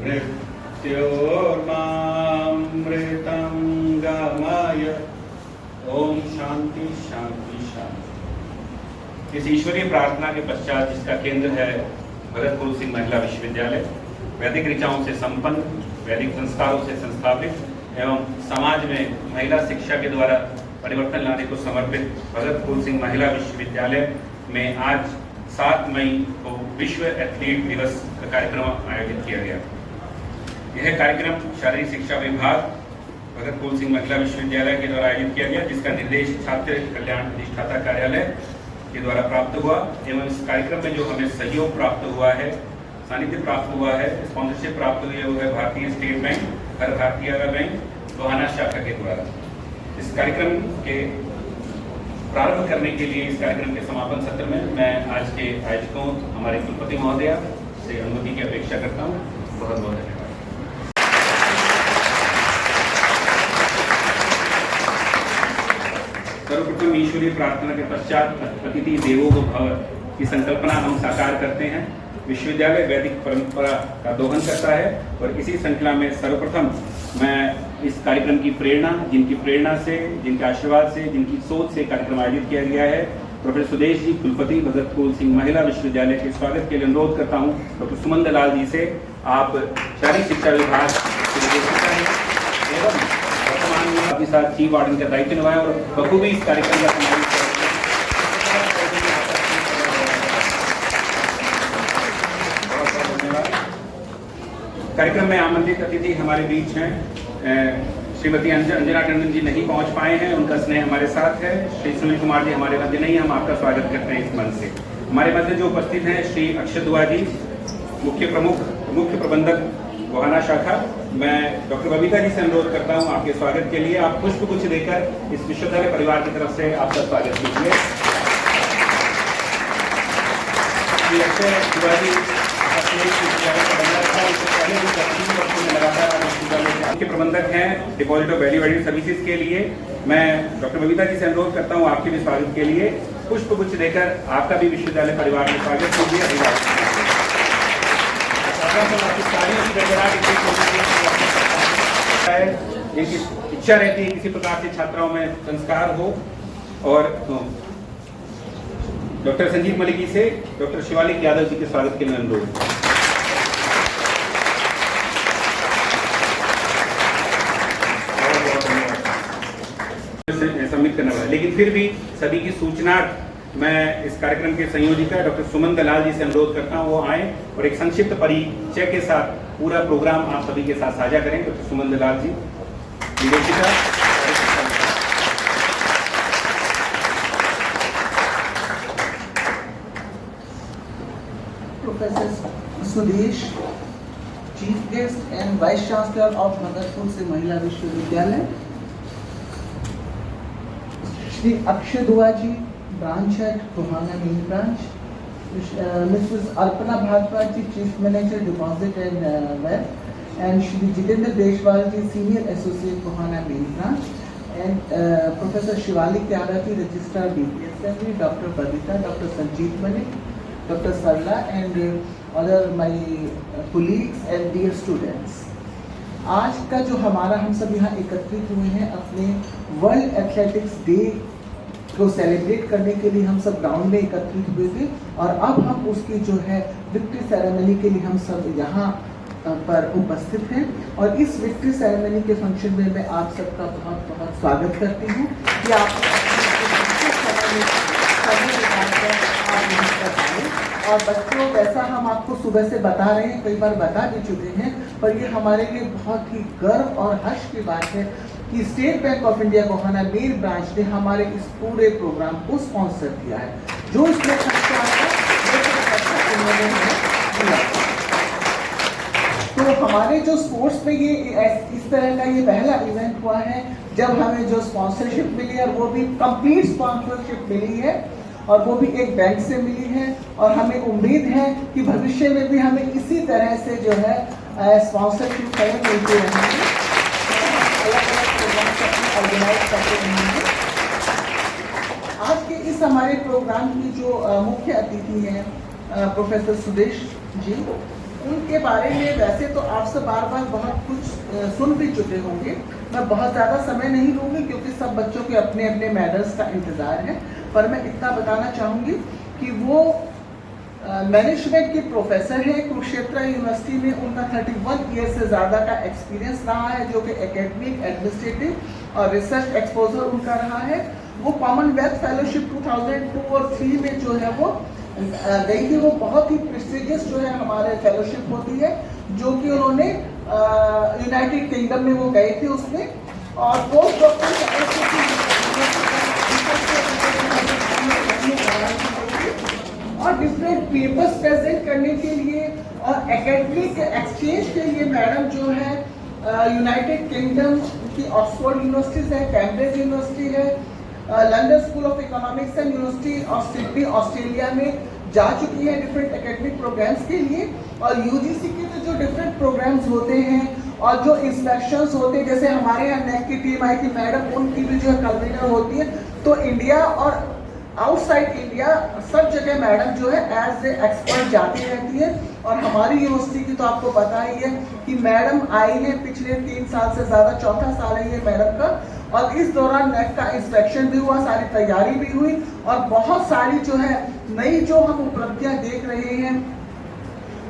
मृत्योर्मामृतं गमय। ओम शांति शांति शांति। इस ईश्वरीय प्रार्थना के पश्चात जिसका केंद्र है भगत फूल सिंह महिला विश्वविद्यालय, वैदिक ऋचाओं से संपन्न, वैदिक संस्कारों से संस्थापित एवं समाज में महिला शिक्षा के द्वारा परिवर्तन लाने को समर्पित भगत फूल सिंह महिला विश्वविद्यालय में आज 7 मई को विश्व एथलीट दिवस का कार्यक्रम आयोजित किया गया। यह कार्यक्रम शारीरिक शिक्षा विभाग भगत फूल सिंह महिला विश्वविद्यालय के द्वारा आयोजित किया गया, जिसका निर्देश छात्र कल्याण अधिष्ठाता कार्यालय के द्वारा प्राप्त हुआ एवं इस कार्यक्रम में जो हमें सहयोग प्राप्त हुआ है, सानिध्य प्राप्त हुआ है, स्पॉन्सरशिप प्राप्त हुई है, वो है भारतीय स्टेट बैंक, हर भारतीय बैंक गोहाना शाखा के द्वारा। इस कार्यक्रम के प्रारंभ करने के लिए, इस कार्यक्रम के समापन सत्र में मैं आज के आयोजकों हमारे कुलपति महोदया से अनुमति की अपेक्षा करता हूँ। बहुत बहुत धन्यवाद। सर्वप्रथम ईश्वरीय प्रार्थना के पश्चात अतिथि देवो भव की संकल्पना हम साकार करते हैं। विश्वविद्यालय वैदिक परंपरा का दोहन करता है और इसी श्रृंखला में सर्वप्रथम मैं इस कार्यक्रम की प्रेरणा, जिनकी प्रेरणा से, जिनके आशीर्वाद से, जिनकी सोच से कार्यक्रम आयोजित किया गया है, प्रोफेसर सुदेश जी, कुलपति भगत फूल सिंह महिला विश्वविद्यालय के स्वागत के लिए अनुरोध करता हूँ। डॉक्टर सुमन दलाल जी से, आप शारीरिक शिक्षा विभाग के निदेशक हैं एवं वर्तमान में आपके साथ चीफ वार्डन का दायित्व निभाएं और बखूबी इस कार्यक्रम का समावेश करें। कार्यक्रम में आमंत्रित अतिथि हमारे बीच हैं श्रीमती अंजना टंडन जी नहीं पहुंच पाए हैं, उनका स्नेह हमारे साथ है। श्री सुनील कुमार जी हमारे मध्य नहीं, हम आपका स्वागत करते हैं इस मंच से। हमारे मध्य जो उपस्थित हैं श्री अक्षय दुआ जी, मुख्य प्रबंधक गोहाना शाखा। मैं डॉक्टर बबीता जी से अनुरोध करता हूं आपके स्वागत के लिए आप पुष्पगुच्छ देकर इस विश्वविद्यालय परिवार की तरफ से आपका स्वागत कीजिए। श्री अक्षय दुआ जी के प्रबंधक हैं deposit of value added services के लिए। मैं डॉक्टर बबीता जी से अनुरोध करता हूं आपके भी स्वागत के लिए पुष्पगुच्छ देकर आपका भी विश्वविद्यालय परिवार में स्वागत कीजिए। जिनकी इच्छा रहती है किसी प्रकार से छात्राओं में संस्कार हो। और डॉक्टर संजीव मलिक जी से डॉक्टर शिवालिक यादव जी के स्वागत के लिए अनुरोध। सबमिट करना पड़ा, लेकिन फिर भी सभी की सूचना मैं इस कार्यक्रम के संयोजिका डॉक्टर सुमन दलाल जी से अनुरोध करता हूं वो आए और एक संक्षिप्त परिचय के साथ पूरा प्रोग्राम आप सभी के साथ साझा करें। डॉक्टर सुमन दलाल जी, निदेशिका। Professor Sudesh, chief guest and vice chancellor of Bhagat Phool Singh Mahila Vishwavidyalaya, Shri Akshay Dua ji, branch head Gohana main branch, Mrs Alpana Bhardwaj ji, chief manager deposit and wealth, and Shri Jitendra Deswal ji, senior associate Gohana main branch, and professor Shivalik Yadav ji, registrar BPSME, doctor Babita, doctor Sanjeev Malik, doctor Sarla, and other my colleagues and dear students। आज का जो हमारा हम सब यहाँ एकत्रित हुए हैं अपने वर्ल्ड एथलेटिक्स डे को सेलिब्रेट करने के लिए हम सब ग्राउंड में एकत्रित हुए थे और अब हम उसकी जो है विक्ट्री सेरेमनी के लिए हम सब यहाँ पर उपस्थित हैं। और इस विक्ट्री सेरेमनी के फंक्शन में मैं आप सबका बहुत बहुत स्वागत करती हूँ कि आप और बच्चों, वैसा हम आपको सुबह से बता रहे हैं, कई बार बता भी चुके हैं, पर ये हमारे लिए बहुत ही गर्व और हर्ष की बात है कि state bank of India Gohana main branch ने हमारे इस पूरे प्रोग्राम को स्पॉन्सर किया है। जो इसमें खर्चा है उन्होंने दिया। तो हमारे जो स्पोर्ट्स में ये इस तरह का ये पहला इवेंट हुआ है जब हमें जो स्पॉन्सरशिप मिली है वो भी कंप्लीट स्पॉन्सरशिप मिली है और वो भी एक बैंक से मिली है। और हमें उम्मीद है कि भविष्य में भी हमें इसी तरह से जो है स्पॉन्सरशिप मिलती रहेंगी, अलग-अलग प्रोग्राम ऑर्गेनाइज करते रहेंगे। आज के इस हमारे प्रोग्राम की जो मुख्य अतिथि हैं प्रोफेसर सुदेश जी, उनके बारे में वैसे तो आपसे बार बार बहुत कुछ सुन भी चुके होंगे। मैं बहुत ज़्यादा समय नहीं लूँगी क्योंकि सब बच्चों के अपने अपने मेडल्स का इंतज़ार है, पर मैं इतना बताना चाहूँगी कि वो मैनेजमेंट के प्रोफेसर हैं। कुरुक्षेत्र यूनिवर्सिटी में उनका 31 ईयर से ज़्यादा का एक्सपीरियंस रहा है, जो कि एकेडमिक, एडमिनिस्ट्रेटिव और रिसर्च एक्सपोजर उनका रहा है। वो कॉमनवेल्थ फेलोशिप 2002 और 3 में जो है वो गई थी। वो बहुत ही प्रेस्टिजियस जो है हमारे फेलोशिप होती है, जो कि उन्होंने यूनाइटेड किंगडम में वो गए थे उसमें। और पोस्ट डॉक्टर और डिफरेंट पेपर्स प्रेजेंट करने के लिए और एकेडमिक एक्सचेंज के लिए मैडम जो है यूनाइटेड किंगडम की ऑक्सफोर्ड यूनिवर्सिटीज है, कैम्ब्रिज यूनिवर्सिटी है, London school of economics and university of Sydney Australia में जा चुकी है डिफरेंट एकेडमिक प्रोग्राम्स के लिए। और यूजीसी के जो डिफरेंट प्रोग्राम्स होते हैं और जो इंस्पेक्शंस होते हैं, जैसे हमारे यहाँ नेक की टीम आई थी मैडम, उनकी भी जो है कन्वीनर होती है। तो इंडिया और आउटसाइड इंडिया सब जगह मैडम जो है एज ए एक्सपर्ट जाती रहती है। और हमारी यूनिवर्सिटी की तो आपको पता ही है कि मैडम आई है पिछले 3 साल से ज़्यादा, चौथा साल है ये मैडम का। और इस दौरान नेक का इंस्पेक्शन भी हुआ, सारी तैयारी भी हुई और बहुत सारी जो है नई जो हम उपलब्धियां देख रहे हैं,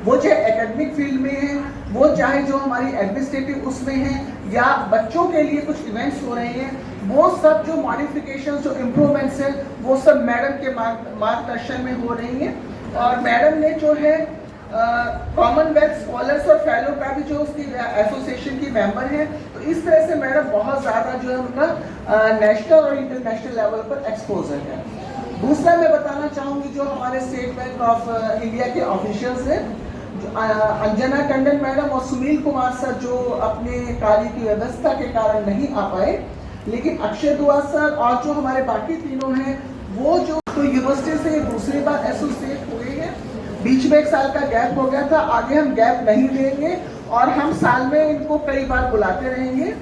वो चाहे एकेडमिक फील्ड में है, वो चाहे जो हमारी एडमिनिस्ट्रेटिव उसमें है, या बच्चों के लिए कुछ इवेंट्स हो रहे हैं, वो सब जो मॉडिफिकेशन जो इम्प्रूवमेंट्स हैं वो सब मैडम के मार्गदर्शन में हो रही हैं। और मैडम ने जो है कॉमनवेल्थ स्कॉलर्स और फेलो का भी जो उसकी एसोसिएशन की मेंबर है। तो इस तरह से मैडम बहुत ज़्यादा जो है उनका नेशनल और इंटरनेशनल लेवल पर एक्सपोजर है। दूसरा मैं बताना चाहूँगी जो हमारे स्टेट बैंक ऑफ इंडिया के ऑफिशियल्स हैं, अंजना टंडन मैडम और सुनील कुमार सर, जो अपने कार्य की व्यवस्था के कारण नहीं आ पाए, लेकिन अक्षय दुआ सर और जो हमारे बाकी तीनों हैं वो जो तो यूनिवर्सिटी से दूसरी बार एसोसिएट हुए हैं। बीच में 1 साल का गैप हो गया था, आगे हम गैप नहीं लेंगे और हम साल में इनको कई बार बुलाते रहेंगे।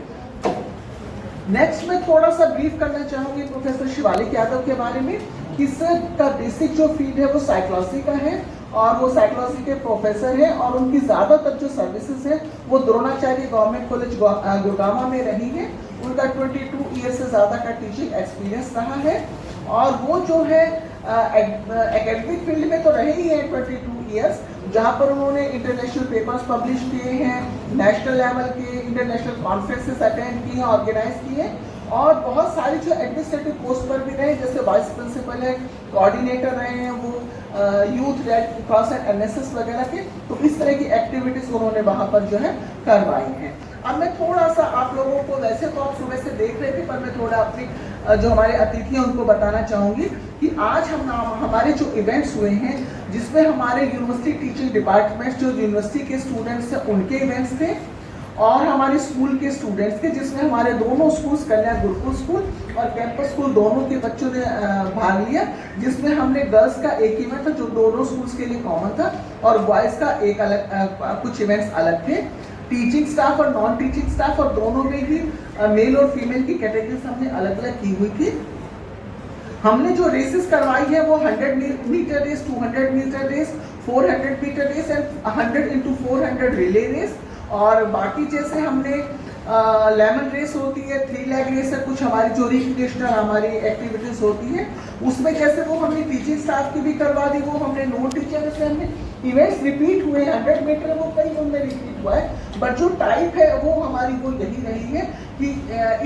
नेक्स्ट मैं थोड़ा सा ब्रीफ करना चाहूँगी प्रोफेसर शिवालिक यादव के बारे में कि सर का बेसिक जो फील्ड है वो साइकोलॉजी का है और वो साइकोलॉजी के प्रोफेसर हैं और उनकी ज़्यादातर जो सर्विसेज हैं वो द्रोणाचार्य गवर्नमेंट कॉलेज गुड़गांव में रही है। उनका 22 ईयर से ज़्यादा का टीचिंग एक्सपीरियंस रहा है और वो जो है एकेडमिक फील्ड में तो रहे ही हैं 22 ईयर्स, जहाँ पर उन्होंने इंटरनेशनल पेपर्स पब्लिश किए हैं, नेशनल लेवल के इंटरनेशनल कॉन्फ्रेंसेस अटेंड किए हैं, ऑर्गेनाइज किए हैं और बहुत सारी जो एडमिनिस्ट्रेटिव पोस्ट पर भी रहे, जैसे वाइस प्रिंसिपल है, कोऑर्डिनेटर रहे हैं वो youth red cross and NSS वगैरह के। तो इस तरह की एक्टिविटीज उन्होंने वहाँ पर जो है करवाई हैं। अब मैं थोड़ा सा आप लोगों को, वैसे तो आप सुबह से देख रहे थे, पर मैं थोड़ा अपनी जो हमारे अतिथि हैं उनको बताना चाहूँगी कि आज हमारे जो इवेंट्स हुए हैं जिसमें हमारे यूनिवर्सिटी टीचिंग डिपार्टमेंट जो यूनिवर्सिटी के स्टूडेंट्स हैं उनके इवेंट्स थे और हमारे स्कूल के स्टूडेंट्स के, जिसमें हमारे दोनों स्कूल्स, कन्या गुरुकुल स्कूल और कैंपस स्कूल, दोनों के बच्चों ने भाग लिया। जिसमें हमने गर्ल्स का एक इवेंट था जो दोनों स्कूल्स के लिए कॉमन था और बॉयज़ का एक अलग, कुछ इवेंट्स अलग थे। टीचिंग स्टाफ और नॉन टीचिंग स्टाफ और दोनों में ही मेल और फीमेल की कैटेगरीज हमने अलग अलग की हुई थी। हमने जो रेसेस करवाई है वो 100 metre race, 200 metre race, 400 metre race and 100 into 400 relay race. और बाकी जैसे हमने लेमन रेस होती है, 3 लेग रेस है, कुछ हमारी जो रिक्रिएशनल हमारी एक्टिविटीज होती है उसमें जैसे वो हमने टीचिंग स्टाफ की भी करवा दी, वो हमने नॉन टीचर से हमने इवेंट्स रिपीट हुए। 100 मीटर वो कई उनमें रिपीट हुआ है, बट जो टाइप है वो हमारी वो यही रही है कि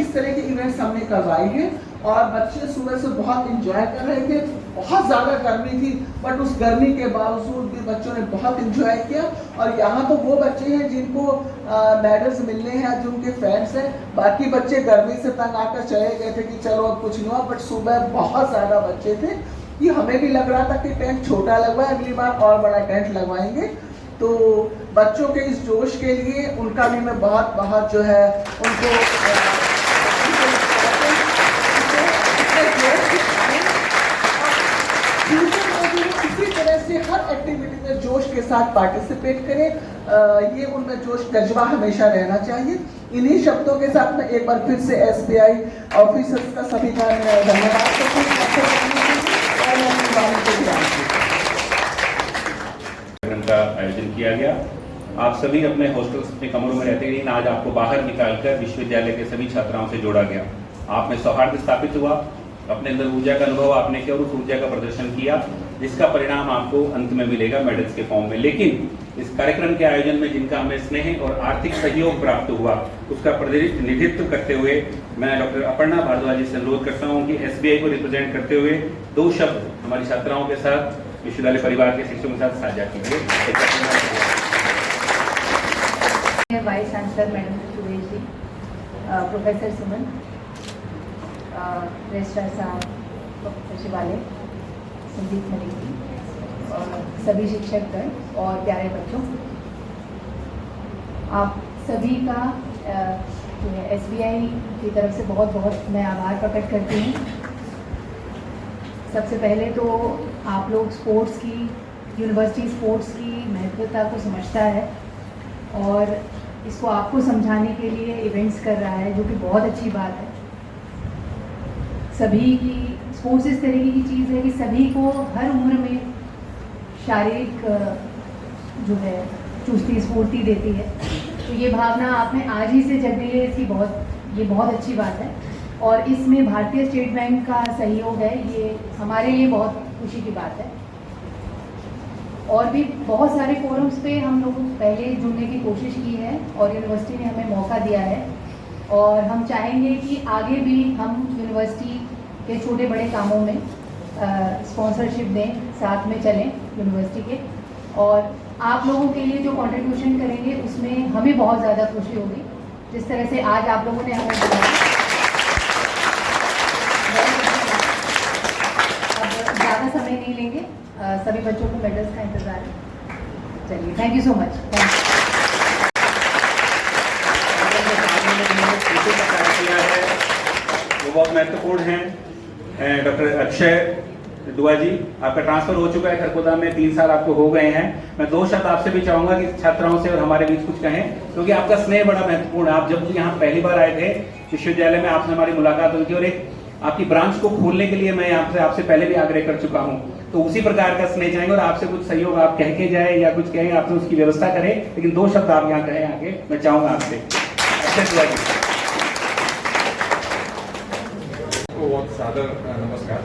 इस तरह के इवेंट्स हमने करवाए हैं और बच्चे सुबह से बहुत इंजॉय कर रहे थे। बहुत ज़्यादा गर्मी थी बट उस गर्मी के बावजूद भी बच्चों ने बहुत इंजॉय किया और यहाँ तो वो बच्चे हैं जिनको मेडल्स मिलने हैं, जो उनके फैंस हैं। बाकी बच्चे गर्मी से तंग आकर चले गए थे कि चलो अब कुछ नहीं हुआ, बट सुबह बहुत ज़्यादा बच्चे थे कि हमें भी लग रहा था कि टेंट छोटा लगवाए, अगली बार और बड़ा टेंट लगवाएंगे। तो बच्चों के इस जोश के लिए उनका भी मैं बहुत बहुत जो है उनको इसी तरह से हर एक्टिविटी में जोश के साथ पार्टिसिपेट करें। ये उनमें जोश जज्बा हमेशा रहना चाहिए। इन्हीं शब्दों के साथ मैं एक बार फिर से एसबीआई ऑफिसर्स का सभी का धन्यवाद करती हूँ। का आयोजन किया गया। आप सभी अपने हॉस्टल्स अपने कमरों में रहते हैं, आज आपको बाहर निकालकर विश्वविद्यालय के सभी छात्राओं से जोड़ा गया। आप में सौहार्द स्थापित हुआ, अपने अंदर ऊर्जा का अनुभव आपने किया और उस ऊर्जा का प्रदर्शन किया, जिसका परिणाम आपको अंत में मिलेगा मेडल्स के फॉर्म में। लेकिन इस कार्यक्रम के आयोजन में जिनका हमें स्नेह और आर्थिक सहयोग प्राप्त हुआ, उसका प्रतिनिधित्व करते हुए मैं डॉक्टर अपर्णा भारद्वाज जी से अनुरोध करता हूँ कि SBI को रिप्रेजेंट करते हुए 2 शब्द हमारी छात्राओं के साथ, विश्वविद्यालय परिवार के शिक्षकों के साथ साझा कीजिए। Vice chancellor madam Suresh ji, professor सुमन, रजिस्ट्रार साहब, सचिवालय संदीप मलिक जी और सभी शिक्षकगण और प्यारे बच्चों, आप सभी का जो है SBI की तरफ से बहुत बहुत मैं आभार प्रकट करती हूँ। सबसे पहले तो आप लोग स्पोर्ट्स की, यूनिवर्सिटी स्पोर्ट्स की महत्वता को समझता है और इसको आपको समझाने के लिए इवेंट्स कर रहा है, जो कि बहुत अच्छी बात है। सभी की स्पोर्ट्स इस तरीके की चीज़ है कि सभी को हर उम्र में शारीरिक जो है चुस्ती स्फूर्ति देती है। तो ये भावना आप में आज ही से जग गई है, इसकी ये बहुत अच्छी बात है। और इसमें भारतीय स्टेट बैंक का सहयोग है, ये हमारे लिए बहुत खुशी की बात है। और भी बहुत सारे फोरम्स पे हम लोग पहले जुड़ने की कोशिश की है और यूनिवर्सिटी ने हमें मौका दिया है और हम चाहेंगे कि आगे भी हम यूनिवर्सिटी के छोटे बड़े कामों में स्पॉन्सरशिप दें, साथ में चलें यूनिवर्सिटी के, और आप लोगों के लिए जो कंट्रीब्यूशन करेंगे उसमें हमें बहुत ज़्यादा खुशी होगी। जिस तरह से आज आप लोगों ने हमें बुलाया, अब ज़्यादा समय नहीं लेंगे, सभी बच्चों को मेडल्स का इंतजार है। चलिए, थैंक यू सो मच। वो बहुत महत्वपूर्ण है। डॉक्टर अक्षय दुआ जी, आपका ट्रांसफर हो चुका है खरगोदा में, 3 साल आपको हो गए हैं। मैं 2 शब्द आपसे भी चाहूंगा कि छात्राओं से और हमारे बीच कुछ कहें, क्योंकि आपका स्नेह बड़ा महत्वपूर्ण है। आप जब यहाँ पहली बार आए थे विश्वविद्यालय में, आपसे हमारी मुलाकात हुई थी और एक आपकी ब्रांच को खोलने के लिए मैं आपसे पहले भी आग्रह कर चुका हूँ। तो उसी प्रकार का स्नेह चाहेंगे और आपसे कुछ सहयोग आप कह के जाए या कुछ कहें, आपसे उसकी व्यवस्था करें, लेकिन 2 शब्द आप यहाँ कहें आगे, मैं चाहूंगा आपसे। अक्षय दुआ जी। बहुत सादर नमस्कार।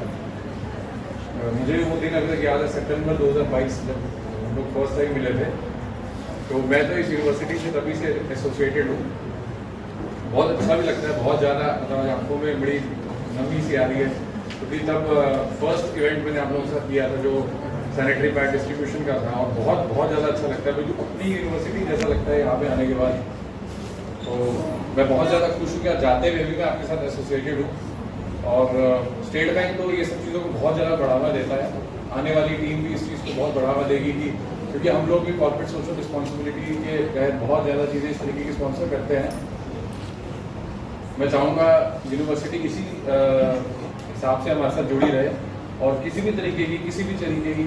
मुझे वो दिन अभी तक याद है, सितंबर 2022 जब हम लोग फर्स्ट टाइम मिले थे, तो मैं तो इस यूनिवर्सिटी से तभी से एसोसिएटेड हूँ। बहुत अच्छा भी लगता है, बहुत ज़्यादा मतलब आंखों में बड़ी नमी सी आ रही है, क्योंकि तब फर्स्ट इवेंट मैंने आप लोगों के साथ किया था जो सैनिटरी पैड डिस्ट्रीब्यूशन का था, और बहुत ज़्यादा अच्छा लगता है, क्योंकि अपनी यूनिवर्सिटी जैसा लगता है यहाँ पे आने के बाद। तो मैं बहुत ज़्यादा खुश हूँ कि जाते हुए भी मैं आपके साथ एसोसिएटेड हूँ। और स्टेट बैंक तो ये सब चीज़ों को बहुत ज़्यादा बढ़ावा देता है। आने वाली टीम भी इस चीज़ को बहुत बढ़ावा देगी कि क्योंकि हम लोग भी कॉर्पोरेट सोशल रिस्पॉन्सिबिलिटी के तहत बहुत ज़्यादा चीज़ें इस तरीके की स्पॉन्सर करते हैं। मैं चाहूँगा यूनिवर्सिटी इसी हिसाब से हमारे साथ जुड़ी रहे और किसी भी तरीके की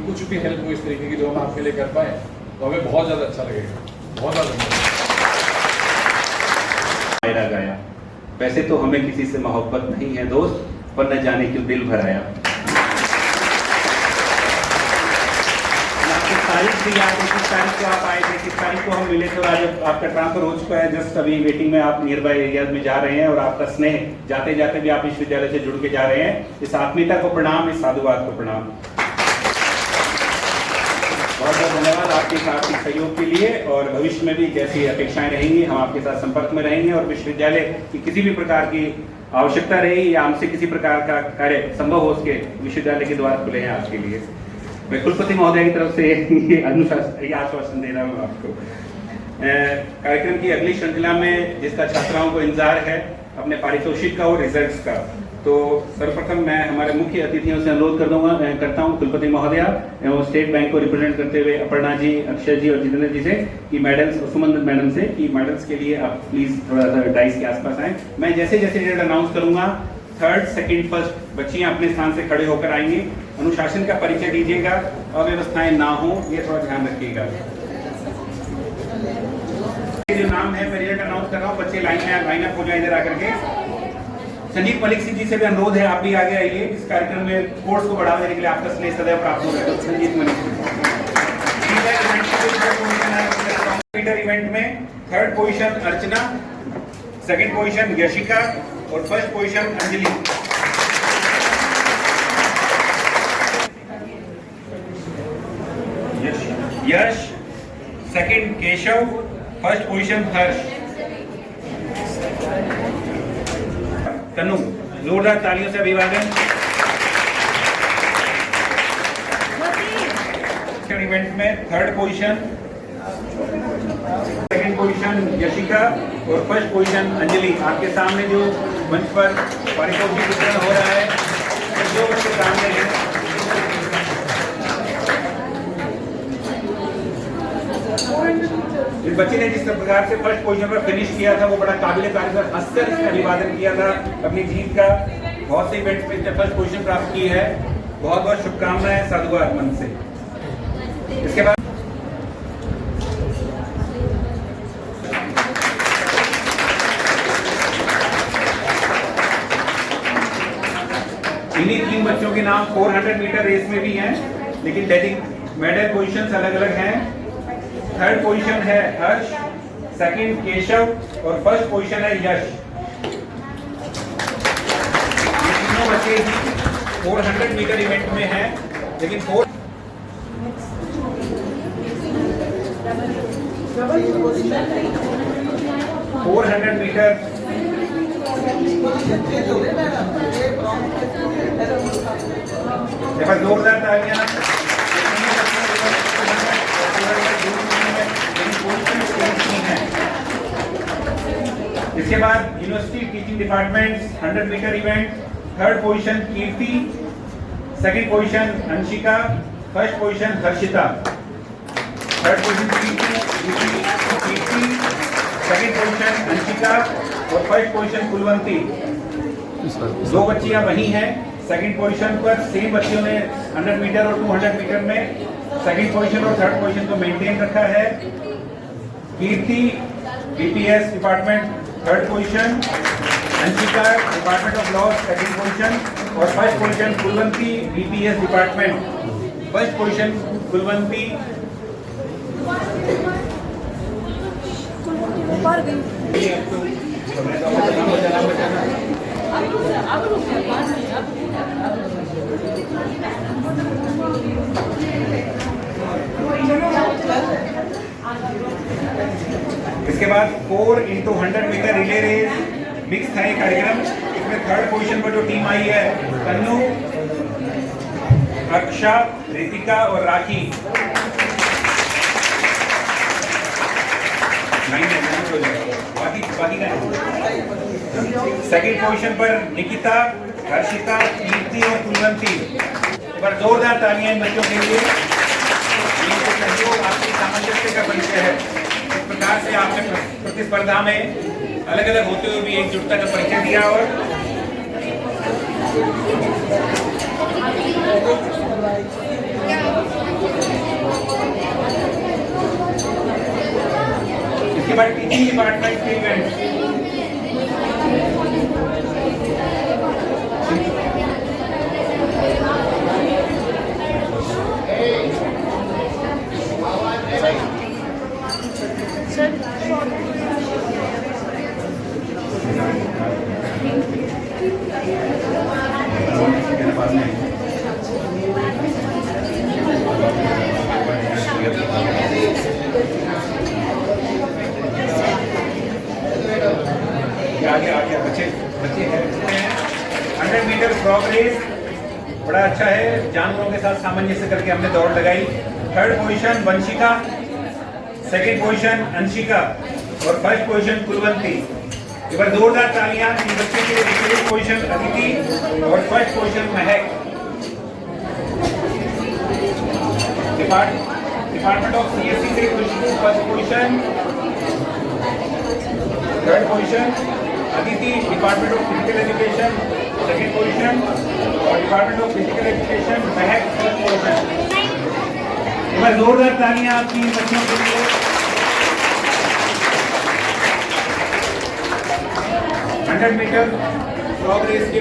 कुछ भी हेल्प हो इस तरीके की जो हम आपके लिए कर पाए, तो हमें बहुत ज़्यादा अच्छा लगेगा। बहुत ज़्यादा गाया। वैसे तो हमें किसी से मोहब्बत नहीं है दोस्त, पर न जाने क्यों दिल भर आया। आपकी तारीख भी याद है, किस तारीख को आप आए थे, किस तारीख को हम मिले थे, और आज आपका ट्रांसफर हो चुका है। जस्ट अभी वेटिंग में आप नियर बाय एरियाज में जा रहे हैं और आपका स्नेह जाते जाते भी आप विश्वविद्यालय से जुड़ के जा रहे हैं। इस आत्मीयता को प्रणाम, इस साधुवाद को प्रणाम। बहुत बहुत धन्यवाद आपके आर्थिक सहयोग के लिए, और भविष्य में भी जैसी अपेक्षाएं रहेंगी हम आपके साथ संपर्क में रहेंगे, और विश्वविद्यालय की किसी भी प्रकार की आवश्यकता रही या हमसे किसी प्रकार का कार्य संभव हो सके, विश्वविद्यालय के द्वार खुले हैं आपके लिए। मैं कुलपति महोदय की तरफ से ये आश्वासन दे रहा हूँ आपको। कार्यक्रम की अगली श्रृंखला में जिसका छात्राओं को इंतजार है, अपने पारितोषिक का और रिजल्ट्स का, तो सर्वप्रथम मैं हमारे मुख्य अतिथियों से अनुरोध करता हूं कुलपति महोदया एवं स्टेट बैंक को रिप्रेजेंट करते हुए अपर्णा जी, अक्षय जी और जितेंद्र जी से कि मेडल्स, और सुमन मैडम से कि मेडल्स के लिए आप प्लीज थोड़ा सा डाइस के आसपास आए। मैं जैसे जैसे डेट अनाउंस करूंगा, 3rd, 2nd, 1st बच्चियां अपने स्थान से खड़े होकर आएंगी। अनुशासन का परिचय दीजिएगा, अव्यवस्थाएं ना हो, ये थोड़ा ध्यान रखिएगा। जो नाम है मैं रिजल्ट अनाउंस कर रहा हूँ, बच्चे लाइन अप हो जाए इधर आकर के। संदीप मलिक जी से भी अनुरोध है, आप भी आगे आइए। इस कार्यक्रम में स्पोर्ट्स को बढ़ावा देने के लिए आपका स्नेह सदैव प्राप्त हो रहा है। संदीप मलिक मीटर इवेंट में थर्ड पोजीशन अर्चना, सेकंड पोजीशन यशिका और फर्स्ट पोजीशन अंजलि। यश, सेकंड केशव, फर्स्ट पोजीशन हर्ष। तनु, जोरदार तालियों से अभिवादन। इवेंट में third position, second position Yashika और फर्स्ट पोजीशन अंजलि। आपके सामने जो मंच पर पारितोषिक वितरण हो रहा है, जो बच्चे सामने हैं, इस बच्चे ने जिस प्रकार से फर्स्ट पोजीशन पर फिनिश किया था, वो बड़ा काबिल तारीफ, हंसकर इसका अभिवादन किया था अपनी जीत का। बहुत से इवेंट्स में इसने फर्स्ट पोजीशन प्राप्त की है। बहुत बहुत शुभकामनाएं, साधुवाद मन से। इसके बाद इन्हीं तीन बच्चों के नाम 400 मीटर रेस में भी हैं, लेकिन मेडल पोजीशंस अलग अलग हैं। थर्ड पोजीशन है हर्ष, सेकंड केशव और फर्स्ट पोजीशन है यश। ये तीनों बच्चे 400 मीटर इवेंट में हैं, लेकिन 400 मीटर जोरदार तालियां। इसके बाद university teaching department 100 metre event, third position Kirti, second position Anshika, first position Harshita. Third position Kirti, second position Anshika और फर्स्ट पोजीशन कुलवंती। दो बच्चियां वही हैं। सेकंड पोजीशन पर सेम बच्चियों ने 100 मीटर और 200 मीटर में सेकंड पोजीशन और थर्ड पोजीशन को मेंटेन रखा है। Kirti BPS department third position, Anshika department of law second position और first position Kulwanti BPS department. First position Kulwanti. इसके बाद 4x100 metre relay race mix था ये कार्यक्रम। इसमें थर्ड पोजीशन पर जो टीम आई है, तन्नू, अक्षा, रितिका और राखी। सेकंड पोजीशन पर निकिता, हर्षिता, कीर्ति और कुलवंती। एक बार जोरदार तालियां इन बच्चों के लिए। इनके सहयोग आपकी सामंजस्य का परिचय है। इस प्रकार से आपने प्रतिस्पर्धा में अलग अलग होते हुए भी एकजुटता का परिचय दिया। और इसके बाद टीचिंग डिपार्टमेंट के इवेंट, आगे बच्चे हैं। 100 मीटर फ्रॉग रेस बड़ा अच्छा है। जानवरों के साथ सामंजस्य करके हमने दौड़ लगाई। Third position Vanshika, second position Anshika और फर्स्ट पोजीशन कुलवंती। एक बार जोरदार तालियां इन बच्चे के लिए। सेकंड पोजीशन अदिति और first position Mahak. Department of CSC से first position, third position Aditi, department of physical education second position और department of physical education Mahak first position. एक बार जोरदार तालियां आपकी बच्चों के लिए। 100 मीटर फ्रॉग रेस के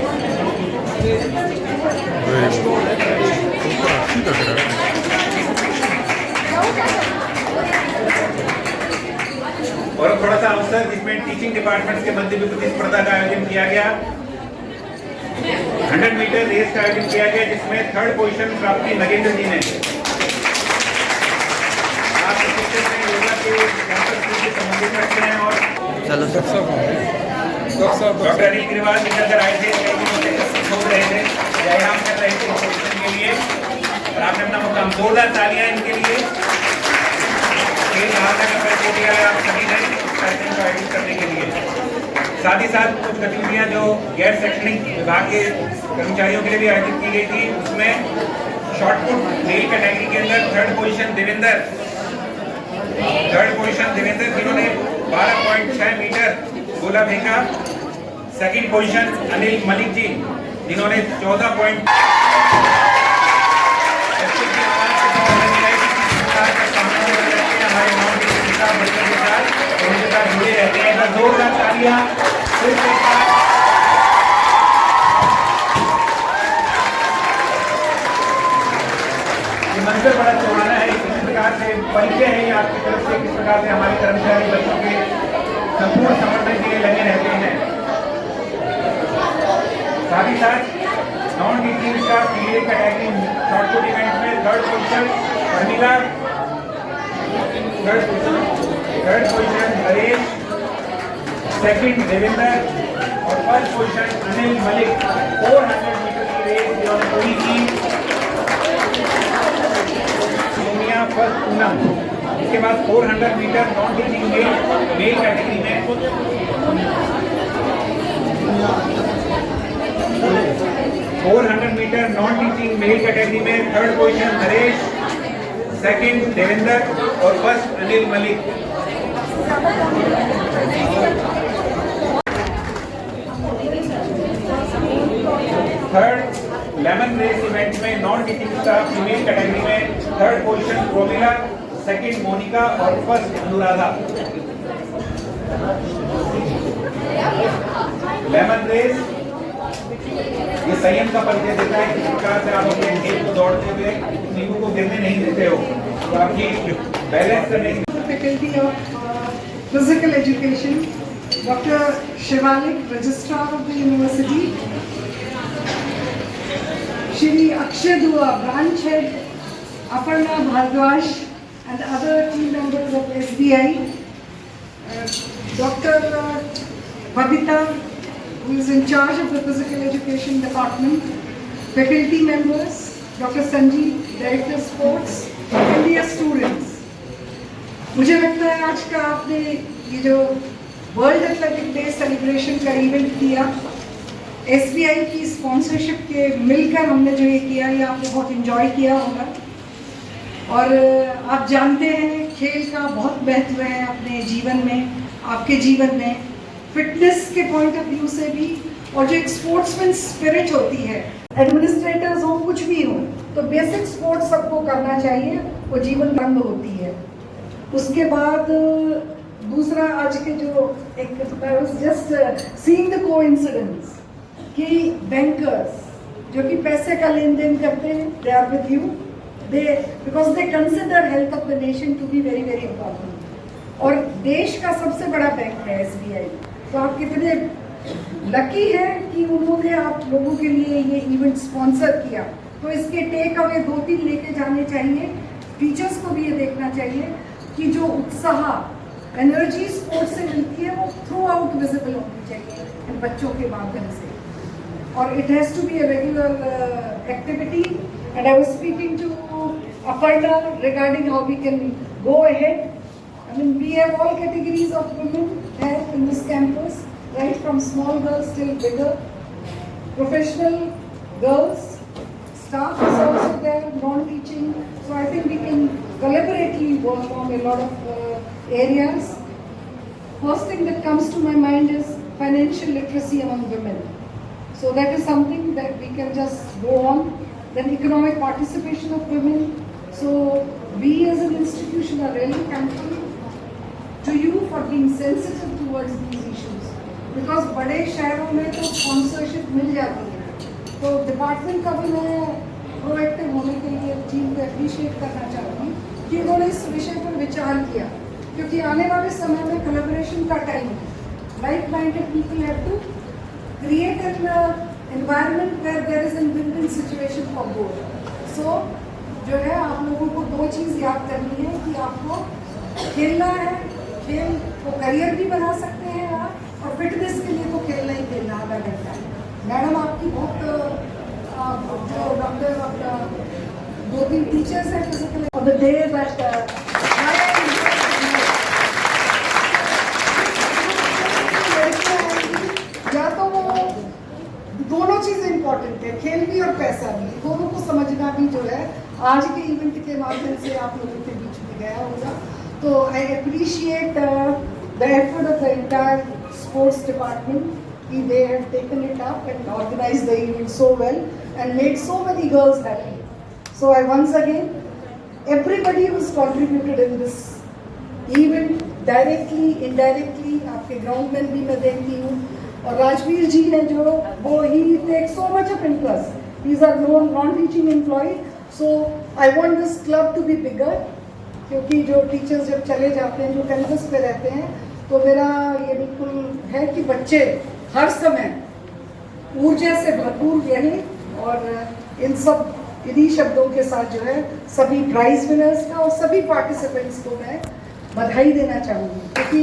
और थोड़ा सा अवसर जिसमें टीचिंग डिपार्टमेंट्स के मध्य भी प्रतिस्पर्धा का आयोजन किया गया। 100 मीटर रेस का आयोजन किया गया जिसमें 3rd पोजीशन प्राप्त की नगेंद्र जी ने। आप शिक्षक में योगा के कैंपस से संबंधित रखते हैं और डॉक्टर अनिल अग्रवाल निकल कर आए थे, कई दिनों से सोच रहे थे, व्यायाम कर रहे थे पोजीशन के लिए और आपने अपना मुकाम। जोरदार तालियां इनके लिए। खेल भावना का परिचय दिया है आप सभी ने कार्यक्रम को आयोजित करने के लिए। साथ ही साथ कुछ गतिविधियां जो गैर शैक्षणिक विभाग के कर्मचारियों के लिए भी आयोजित की गई थी, उसमें शॉटपुट मेल कैटेगरी के अंदर 3rd पोजीशन देवेंद्र, जिन्होंने 12.6 मीटर गोला फेंका। 2nd पोजीशन अनिल मलिक जी जिन्होंने 14 जुड़े रहते हैं। जोरदार तालियां। ये मंजर बड़ा चौड़ाना है, किस प्रकार से परिचय है ये आपकी तरफ से, किस प्रकार से हमारे कर्मचारी बच्चों के संपूर्ण समर्थन के लिए लगे रहते हैं। साथ ही साथ non teaching staff field category shot put event में 3rd position Sharmila, 3rd position Naresh, 2nd Devendra और 1st position Anil Malik. 400 metre की रेस जिन्होंने पूरी की। सोनिया फर्स्ट पूनम। इसके बाद 400 metre non teaching male category में 400 metre non teaching male category में 3rd position Naresh, 2nd Devendra और 1st Anil Malik. 3rd lemon race event में non teaching staff female category में 3rd position Promila, 2nd Monika और 1st अनुराधा। लेमन रेस ये संयम का परिचय देता है, किस प्रकार से आप अपने खेल को दौड़ते हुए नींबू को गिरने नहीं देते हो, तो आपकी बैलेंस करने की। Faculty of Physical Education, Dr. Shivalik, Registrar of the University, Shri Akshay Dua, Branch Head, Aparna Bhardwaj, and other team members of SBI, Dr. Babita, who is in charge of the Physical Education Department, faculty members, Dr. Sanjeev, Director Sports, and dear students. मुझे लगता है आज का आपने ये जो world athletic day celebration का event किया, एसबीआई की स्पॉन्सरशिप के मिलकर हमने जो ये किया, ये आपने बहुत एंजॉय किया होगा। और आप जानते हैं खेल का बहुत महत्व है अपने जीवन में, आपके जीवन में, फिटनेस के पॉइंट ऑफ व्यू से भी, और जो एक स्पोर्ट्समैन स्पिरिट होती है, एडमिनिस्ट्रेटर्स हो कुछ भी हो, तो बेसिक स्पोर्ट्स सबको करना चाहिए, वो जीवन रंग होती है। उसके बाद दूसरा आज के जो एक जस्ट सीइंग द कोइंसिडेंस कि बैंकर्स जो कि पैसे का लेन देन करते हैं, they are with you, they because they consider health of the nation to be very very important. और देश का सबसे बड़ा बैंक है एसबीआई, तो आप कितने लकी हैं कि उन्होंने आप लोगों के लिए ये इवेंट स्पॉन्सर किया। तो इसके टेक अवे 2-3 लेके जाने चाहिए, टीचर्स को भी ये देखना चाहिए कि जो उत्साह एनर्जी स्पोर्ट्स से मिलती है वो थ्रू आउट विजिबल होनी चाहिए इन बच्चों के माध्यम से, और it has to be a regular activity. And I was speaking to Aparna regarding how we can go ahead. I mean, we have all categories of women here in this campus, right from small girls till bigger, professional girls, staff is also there, non-teaching. So I think we can collaboratively work on a lot of areas. First thing that comes to my mind is financial literacy among women. So that is something that we can just go on. Then economic participation of women. So we as an institution are really thankful to you for being sensitive towards these issues. Because बड़े शहरों में तो sponsorship मिल जाती है, तो department का भी मैं प्रोएक्टिव होने के लिए टीम को अप्रिशिएट करना चाहती हूँ। कि उन्होंने इस विषय पर विचार किया, क्योंकि आने वाले समय में कोलैबोरेशन का टाइम है. Like minded people have to create an environment where there is a win win situation for both. So जो है आप लोगों को दो चीज़ याद करनी है कि आपको खेलना है, खेल को करियर भी बना सकते हैं आप, और फिटनेस के लिए तो खेलना ही खेलना आधा घंटा. मैडम आपकी बहुत जो डॉक्टर अपना 2-3 टीचर्स हैं physical on the day that या तो वो दोनों चीज़ें इम्पोर्टेंट है, खेल भी और पैसा भी, दोनों को समझना भी जो है आज के इवेंट के माध्यम से आप लोगों के बीच में गया होगा. तो I appreciate the effort of the entire sports department. They have taken it up and organized the event so well and made so many girls happy. So I once again, everybody who's contributed in this event, directly, indirectly, आपके groundmen भी मैं देखती हूँ, और राजवीर जी हैं जो वो he takes so much of interest. He's our non-teaching employee. So I want this club to be bigger, क्योंकि जो teachers जब चले जाते हैं, जो campus पे रहते हैं, तो मेरा ये बिल्कुल है कि बच्चे हर समय ऊर्जा से भरपूर रहें. और इन सब इन्हीं शब्दों के साथ जो है सभी प्राइज विनर्स का और सभी पार्टिसिपेंट्स को मैं बधाई देना चाहूँगी, क्योंकि